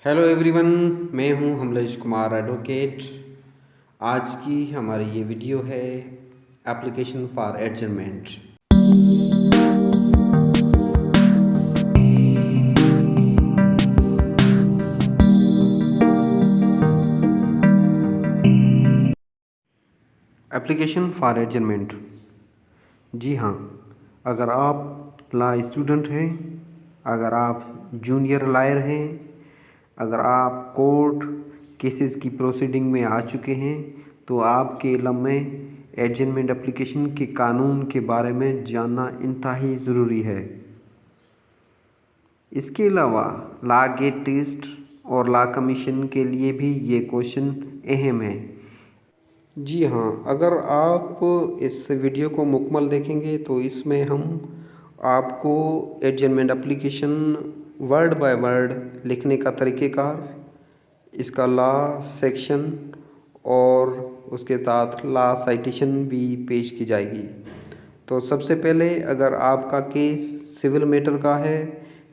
Hello everyone, मैं हूं हमलेश Kumar advocate. आज की हमारी ये वीडियो है application for adjournment. Application for adjournment. जी हाँ, अगर आप लॉ स्टूडेंट हैं, अगर आप जूनियर लॉयर हैं, अगर आप कोर्ट केसेस की प्रोसीडिंग में आ चुके हैं तो आपके इल्म में एडजमेंट एप्लीकेशन के कानून के बारे में जानना इंतहाई ज़रूरी है। इसके अलावा लॉ गेट टेस्ट और लॉ कमीशन के लिए भी ये क्वेश्चन अहम है। जी हाँ, अगर आप इस वीडियो को मुकम्मल देखेंगे तो इसमें हम आपको adjournment application word by word लिखने का तरीक़ेकार, इसका लॉ सेक्शन और उसके साथ लॉ साइटेशन भी पेश की जाएगी। तो सबसे पहले अगर आपका केस सिविल मैटर का है,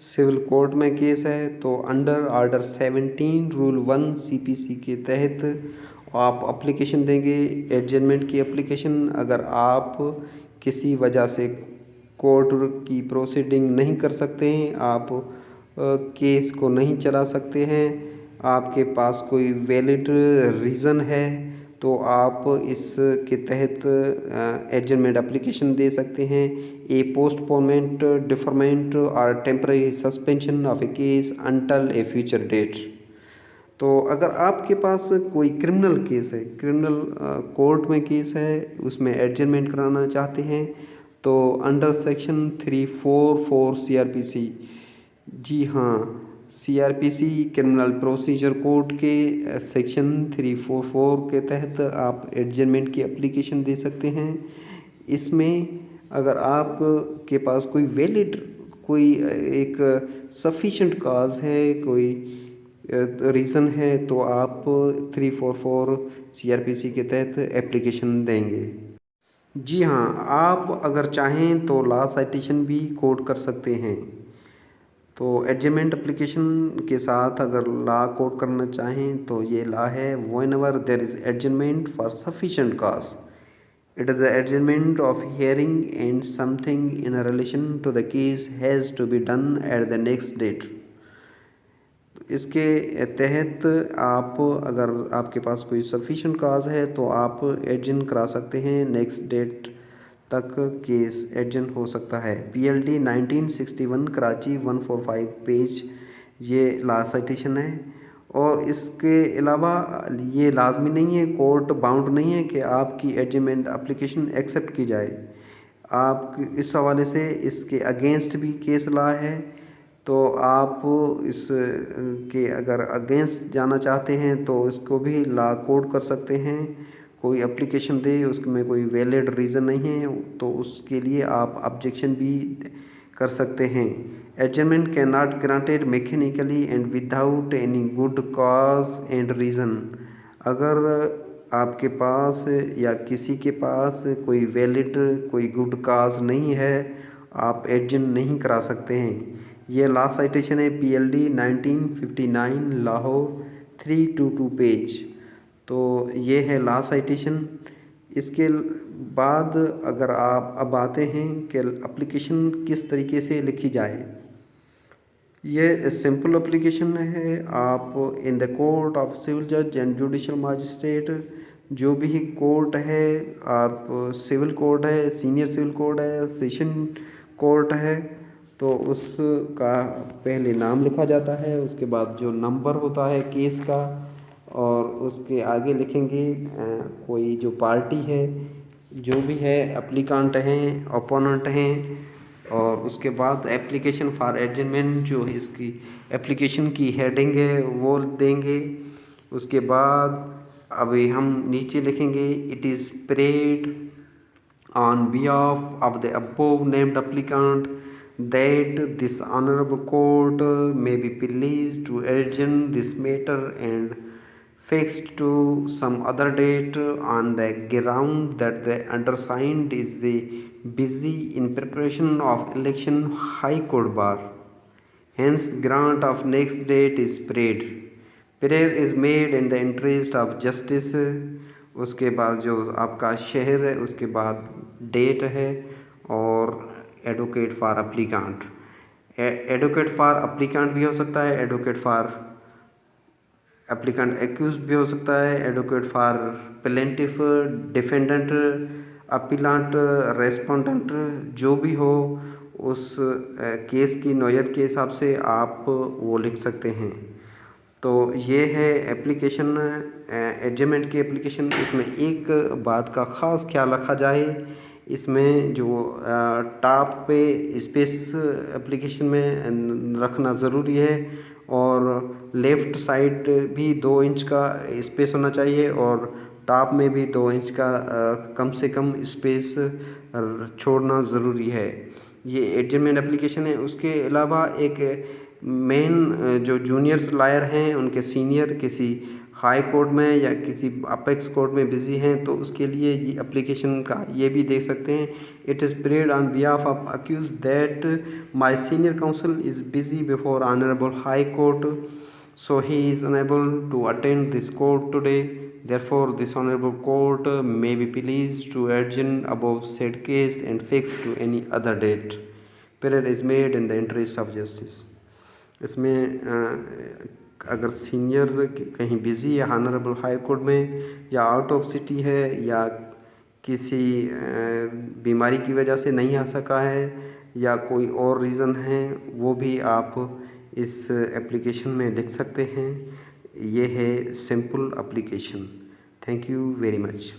सिविल कोर्ट में केस है, तो अंडर ऑर्डर 17 रूल 1 CPC के तहत आप एप्लीकेशन देंगे एडजमेंट की एप्लीकेशन। अगर आप किसी वजह से कोर्ट की प्रोसीडिंग नहीं कर सकते हैं, आप केस को नहीं चला सकते हैं, आपके पास कोई वैलिड रीज़न है, तो आप इसके तहत एडजमेंट एप्लीकेशन दे सकते हैं। A postponement, deferment or temporary suspension of a case until a future date. तो अगर आपके पास कोई क्रिमिनल केस है, क्रिमिनल कोर्ट में केस है, उसमें एडजमेंट कराना चाहते हैं, तो अंडर सेक्शन 344 CRPC, जी हाँ, CRPC क्रिमिनल प्रोसीजर कोड के सेक्शन 344 के तहत आप एडजमेंट की एप्लीकेशन दे सकते हैं। इसमें अगर आप के पास कोई वैलिड, कोई एक सफिशेंट काज है, कोई रीज़न है, तो आप 344 CRPC के तहत एप्लीकेशन देंगे। जी हाँ, आप अगर चाहें तो लॉ साइटेशन भी कोड कर सकते हैं। तो एडजमेंट एप्लीकेशन के साथ अगर लॉ कोड करना चाहें तो ये लॉ है, whenever there is adjournment for sufficient cause, it is the adjournment of hearing and something in relation to the case has to be done at the next date. इसके तहत आप, अगर आपके पास कोई सफिशिएंट काज है तो आप एडजन करा सकते हैं, नेक्स्ट डेट तक केस एडजन हो सकता है। PLD 1961 कराची 145 पेज ये लॉ साइटेशन है। और इसके अलावा ये लाजमी नहीं है, कोर्ट बाउंड नहीं है कि आपकी एडजमेंट एप्लीकेशन एक्सेप्ट की जाए। आप इस हवाले से इसके अगेंस्ट भी केस लॉ है, तो आप इस के अगर अगेंस्ट जाना चाहते हैं तो इसको भी लॉ कोड कर सकते हैं। कोई एप्लीकेशन दे, उसमें कोई वैलिड रीज़न नहीं है, तो उसके लिए आप ऑब्जेक्शन भी कर सकते हैं। Adjournment can not granted mechanically and without any good cause and reason. अगर आपके पास या किसी के पास कोई वैलिड, कोई गुड काज नहीं है, आप एडजन नहीं करा सकते हैं। ये लॉ साइटेशन है PLD 1959 लाहौर 322 पेज। तो ये है लॉ साइटेशन। इसके बाद अगर आप अब आते हैं कि एप्लीकेशन किस तरीके से लिखी जाए, ये सिंपल एप्लीकेशन है। आप in the court of civil जज एंड जुडिशल मजिस्ट्रेट, जो भी कोर्ट है, आप सिविल कोर्ट है, सीनियर सिविल कोर्ट है, सेशन कोर्ट है, तो उसका पहले नाम लिखा जाता है, उसके बाद जो नंबर होता है केस का, और उसके आगे लिखेंगे कोई जो पार्टी है, जो भी है, एप्लीकांट हैं, ओपोनेंट हैं, और उसके बाद एप्लीकेशन फॉर एडजमेंट जो इसकी एप्लीकेशन की हेडिंग है वो देंगे। उसके बाद अभी हम नीचे लिखेंगे, it is prayed on behalf of the above named applicant that this honorable court may be pleased to adjourn this matter and fixed to some other date on the ground that the undersigned is busy in preparation of election high court bar. Hence, grant of next date is prayed. Prayer is made in the interest of justice. उसके बाद जो आपका शहर है, उसके बाद date है, और एडवोकेट फॉर अप्लीकांट। एडवोकेट फॉर अप्लीकांट भी हो सकता है, एडवोकेट फॉर एप्लीकेंट एक्यूज भी हो सकता है, advocate for plaintiff, defendant, appellant, respondent, जो भी हो उस केस की नौयत के हिसाब से आप वो लिख सकते हैं। तो ये है एप्लीकेशन, एडजमेंट की एप्लीकेशन। इसमें एक बात का ख़ास ख्याल रखा जाए, इसमें जो टॉप पे स्पेस एप्लीकेशन में रखना ज़रूरी है, और लेफ़्ट साइड भी 2 इंच का स्पेस होना चाहिए, और टॉप में भी 2 इंच का कम से कम स्पेस छोड़ना ज़रूरी है। ये एडजमेंट एप्लीकेशन है। उसके अलावा एक मेन जो जूनियर्स लॉयर हैं, उनके सीनियर किसी हाई कोर्ट में या किसी अपेक्स कोर्ट में बिजी हैं, तो उसके लिए ये एप्लीकेशन का ये भी देख सकते हैं। It is prayed on behalf of accused that my senior counsel is busy before honourable high court, so he is unable to attend this court today. Therefore, this honorable court may be pleased to adjourn above said case and fix to any other date. Prayer is made in the interest of justice. इसमें अगर senior कहीं busy है honourable high court में, या out of city है, या किसी बीमारी की वजह से नहीं आ सका है, या कोई और रीज़न है, वो भी आप इस एप्लीकेशन में लिख सकते हैं। ये है simple application. Thank you very much.